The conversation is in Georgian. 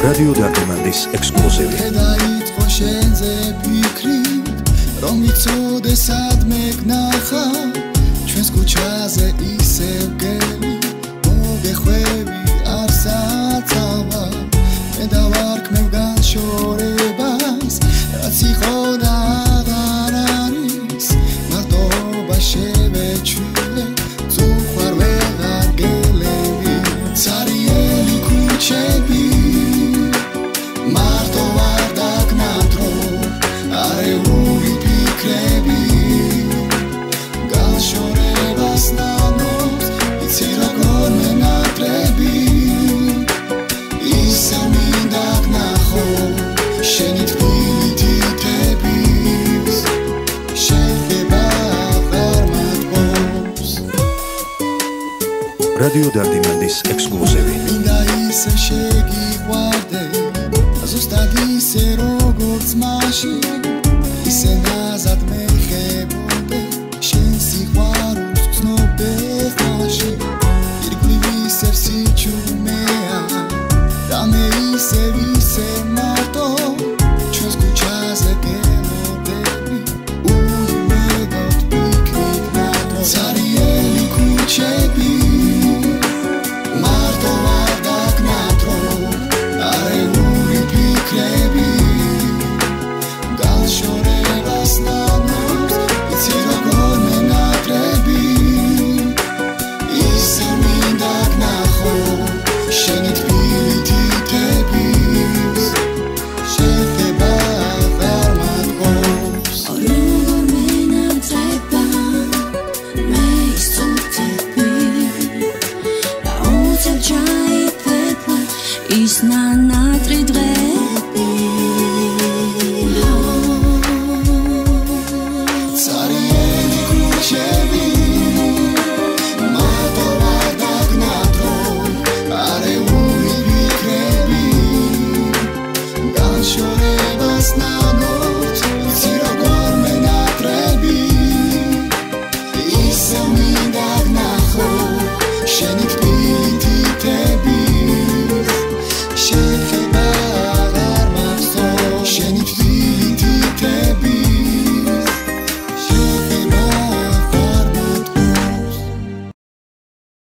რადიო დარტიმანდის ექსკლუზივი. დაიწყო შენზე ფიქრი, რომ იცოდე სადმე გნახა, ჩვენს ქუჩაზე ისევ გელი, მოგეხვევი არსაცავა, მე დავარქმევ განშორებას, რაც იყო და აღარ არის, მარტოობა შევეჩვიდე, თუ ხარ ვეღარ გელები, ცარიელი ქუჩები. რადიო დარტიმანდის ექსკლუზივი. მინდა ისე შეგიყვარდე, ზუსტად ისე როგორც მაშინ.